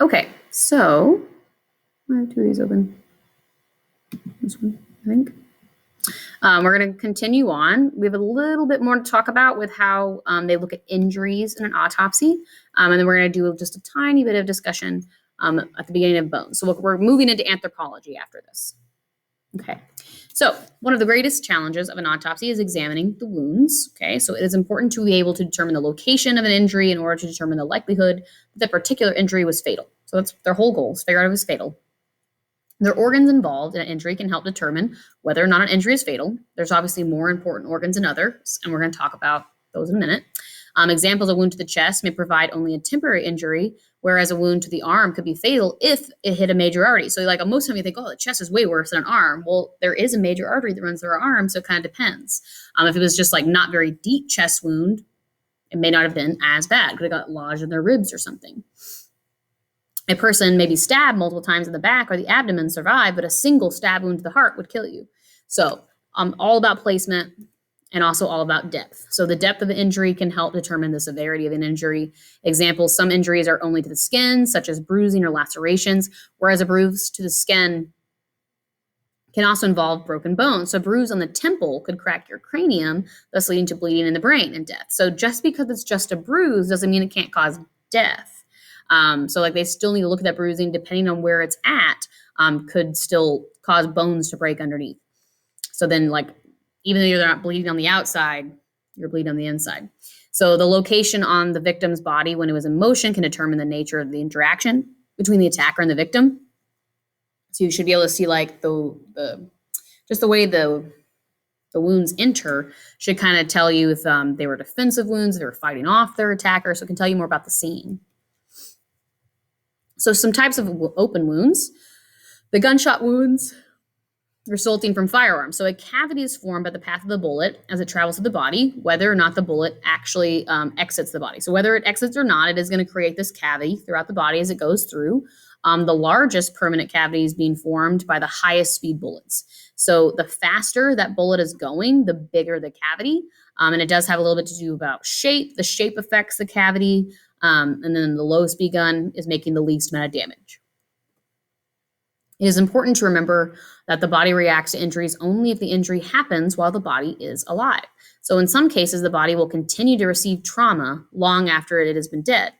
Okay, so I have two of these open. This one, I think. We're going to continue on. We have a little bit more to talk about with how they look at injuries in an autopsy. And then we're going to do just a tiny bit of discussion at the beginning of bones. So we're moving into anthropology after this. Okay. So one of the greatest challenges of an autopsy is examining the wounds. Okay. So it is important to be able to determine the location of an injury in order to determine the likelihood that the particular injury was fatal. So that's their whole goal, is figure out if it was fatal. The organs involved in an injury can help determine whether or not an injury is fatal. There's obviously more important organs than others, and we're going to talk about those in a minute. Examples: a wound to the chest may provide only a temporary injury, whereas a wound to the arm could be fatal if it hit a major artery. So, like, most of the time you think, oh, the chest is way worse than an arm. Well, there is a major artery that runs through our arm, so it kind of depends. If it was just like not very deep chest wound, it may not have been as bad. Could have got lodged in their ribs or something. A person may be stabbed multiple times in the back or the abdomen, survive, but a single stab wound to the heart would kill you. So, all about placement and also all about depth. So, the depth of the injury can help determine the severity of an injury. Examples: some injuries are only to the skin, such as bruising or lacerations, whereas a bruise to the skin can also involve broken bones. So, a bruise on the temple could crack your cranium, thus leading to bleeding in the brain and death. So, just because it's just a bruise doesn't mean it can't cause death. So like they still need to look at that bruising, depending on where it's at, could still cause bones to break underneath. So then, like, even though you're not bleeding on the outside, you're bleeding on the inside. So the location on the victim's body when it was in motion can determine the nature of the interaction between the attacker and the victim. So you should be able to see like the just the way the wounds enter should kind of tell you if they were defensive wounds, they were fighting off their attacker. So it can tell you more about the scene. So some types of open wounds: the gunshot wounds resulting from firearms. So a cavity is formed by the path of the bullet as it travels through the body, whether or not the bullet actually exits the body. So whether it exits or not, it is going to create this cavity throughout the body as it goes through. The largest permanent cavity is being formed by the highest speed bullets. So the faster that bullet is going, the bigger the cavity. And it does have a little bit to do about shape. The shape affects the cavity. And then the low speed gun is making the least amount of damage. It is important to remember that the body reacts to injuries only if the injury happens while the body is alive. So in some cases, the body will continue to receive trauma long after it has been dead.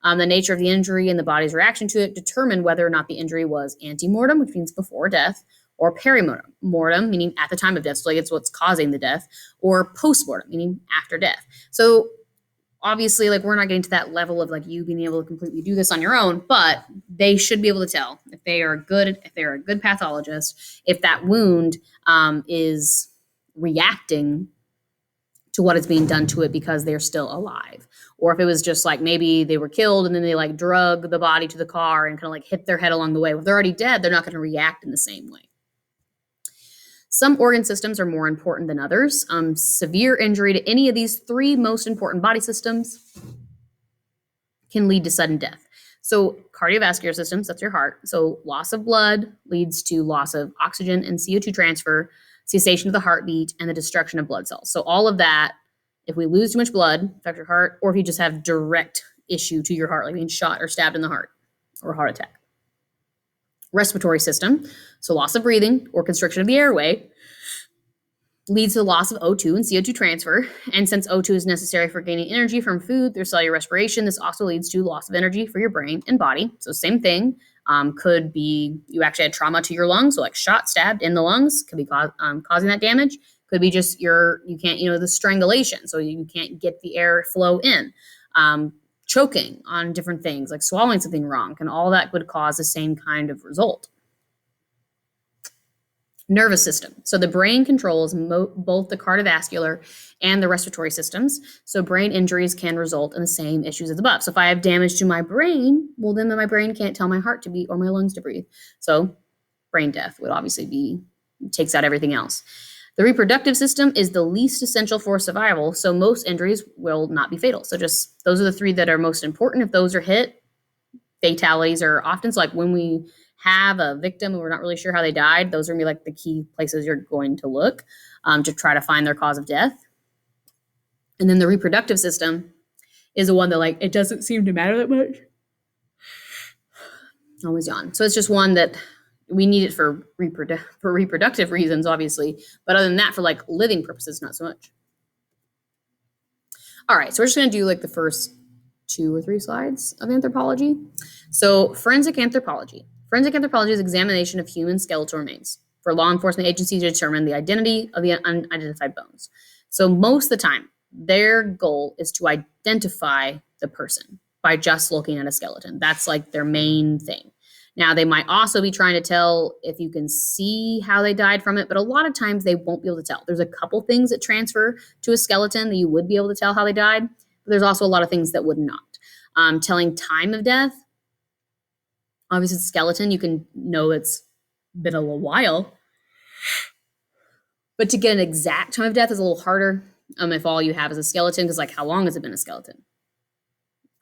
The nature of the injury and the body's reaction to it determine whether or not the injury was antemortem, which means before death, or perimortem, meaning at the time of death, so like it's what's causing the death, or postmortem, meaning after death. So obviously, like, we're not getting to that level of like you being able to completely do this on your own, but they should be able to tell if they are a good pathologist, if that wound is reacting to what is being done to it because they're still alive, or if it was just like maybe they were killed and then they like drug the body to the car and kind of like hit their head along the way. If they're already dead, they're not going to react in the same way. Some organ systems are more important than others. Severe injury to any of these three most important body systems can lead to sudden death. So cardiovascular systems, that's your heart. So loss of blood leads to loss of oxygen and CO2 transfer, cessation of the heartbeat, and the destruction of blood cells. So all of that, if we lose too much blood, affect your heart, or if you just have direct issue to your heart, like being shot or stabbed in the heart or a heart attack. Respiratory system, so loss of breathing or constriction of the airway, leads to the loss of O2 and CO2 transfer. And since O2 is necessary for gaining energy from food through cellular respiration, this also leads to loss of energy for your brain and body. So same thing. Could be you actually had trauma to your lungs, so like shot, stabbed in the lungs, could be causing that damage. Could be just you can't, the strangulation, so you can't get the air flow in. Choking on different things, like swallowing something wrong, and all that would cause the same kind of result. Nervous system. So the brain controls both the cardiovascular and the respiratory systems. So brain injuries can result in the same issues as above. So if I have damage to my brain, well, then my brain can't tell my heart to beat or my lungs to breathe. So brain death would obviously takes out everything else. The reproductive system is the least essential for survival, so most injuries will not be fatal. So just those are the three that are most important. If those are hit, fatalities are often, so like when we have a victim and we're not really sure how they died, those are going to be like the key places you're going to look to try to find their cause of death. And then the reproductive system is the one that, like, it doesn't seem to matter that much. Always yawn. So it's just one that we need it for reproductive reasons, obviously. But other than that, for like living purposes, not so much. All right, so we're just going to do like the first 2 or 3 slides of anthropology. So forensic anthropology. Forensic anthropology is examination of human skeletal remains for law enforcement agencies to determine the identity of the unidentified bones. So most of the time, their goal is to identify the person by just looking at a skeleton. That's like their main thing. Now, they might also be trying to tell if you can see how they died from it, but a lot of times they won't be able to tell. There's a couple things that transfer to a skeleton that you would be able to tell how they died, but there's also a lot of things that would not. Telling time of death, obviously, it's a skeleton. You can know it's been a little while, but to get an exact time of death is a little harder if all you have is a skeleton, because like how long has it been a skeleton?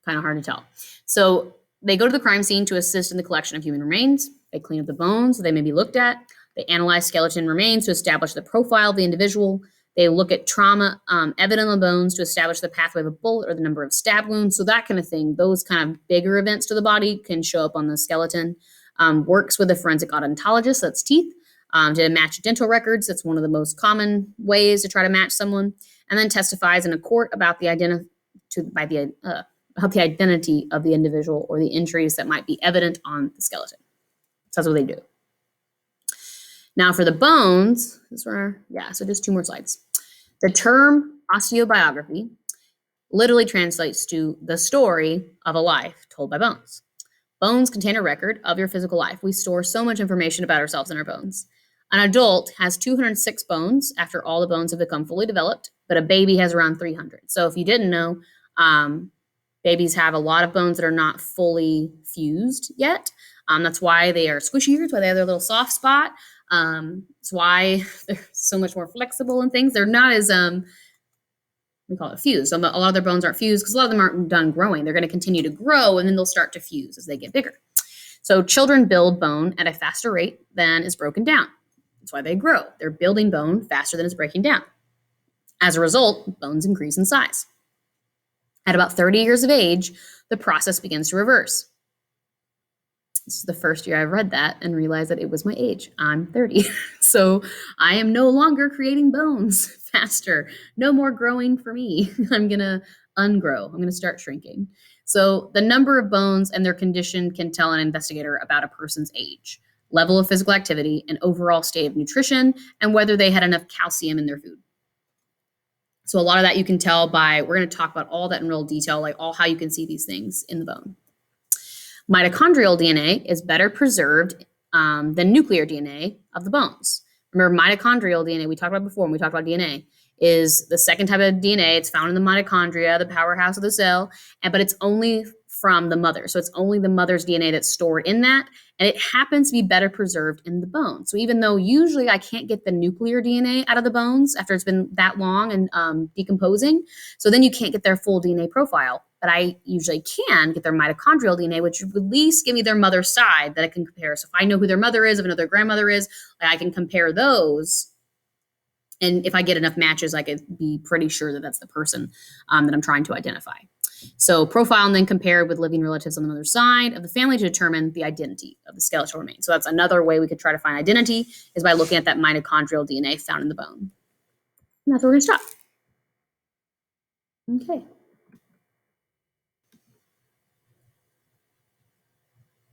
Kind of hard to tell. So they go to the crime scene to assist in the collection of human remains. They clean up the bones that they may be looked at. They analyze skeleton remains to establish the profile of the individual. They look at trauma evident on the bones to establish the pathway of a bullet or the number of stab wounds. So that kind of thing, those kind of bigger events to the body can show up on the skeleton. Works with a forensic odontologist, that's teeth, to match dental records. That's one of the most common ways to try to match someone. And then testifies in a court about the identity of the individual or the injuries that might be evident on the skeleton. So that's what they do. Now for the bones, so just 2 more slides. The term osteobiography literally translates to the story of a life told by bones. Bones contain a record of your physical life. We store so much information about ourselves in our bones. An adult has 206 bones after all the bones have become fully developed, but a baby has around 300. So if you didn't know, babies have a lot of bones that are not fully fused yet. That's why they are squishier. That's why they have their little soft spot. It's why they're so much more flexible and things. They're not as, we call it fused. So a lot of their bones aren't fused because a lot of them aren't done growing. They're going to continue to grow and then they'll start to fuse as they get bigger. So children build bone at a faster rate than is broken down. That's why they grow. They're building bone faster than it's breaking down. As a result, bones increase in size. At about 30 years of age, the process begins to reverse. This is the first year I've read that and realized that it was my age. I'm 30. So I am no longer creating bones faster. No more growing for me. I'm going to ungrow. I'm going to start shrinking. So the number of bones and their condition can tell an investigator about a person's age, level of physical activity, and overall state of nutrition, and whether they had enough calcium in their food. So a lot of that you can tell by, we're going to talk about all that in real detail, like all how you can see these things in the bone. Mitochondrial DNA is better preserved than nuclear DNA of the bones. Remember, mitochondrial DNA, we talked about before when we talked about DNA, is the second type of DNA. It's found in the mitochondria, the powerhouse of the cell, but it's only from the mother. So it's only the mother's DNA that's stored in that, and it happens to be better preserved in the bone. So even though usually I can't get the nuclear DNA out of the bones after it's been that long and decomposing, so then you can't get their full DNA profile. But I usually can get their mitochondrial DNA, which would at least give me their mother's side that I can compare. So if I know who their mother is, if another grandmother is, I can compare those. And if I get enough matches, I could be pretty sure that that's the person that I'm trying to identify. So profile and then compare with living relatives on the mother's side of the family to determine the identity of the skeletal remains. So that's another way we could try to find identity, is by looking at that mitochondrial DNA found in the bone. And that's where we're going to stop. Okay.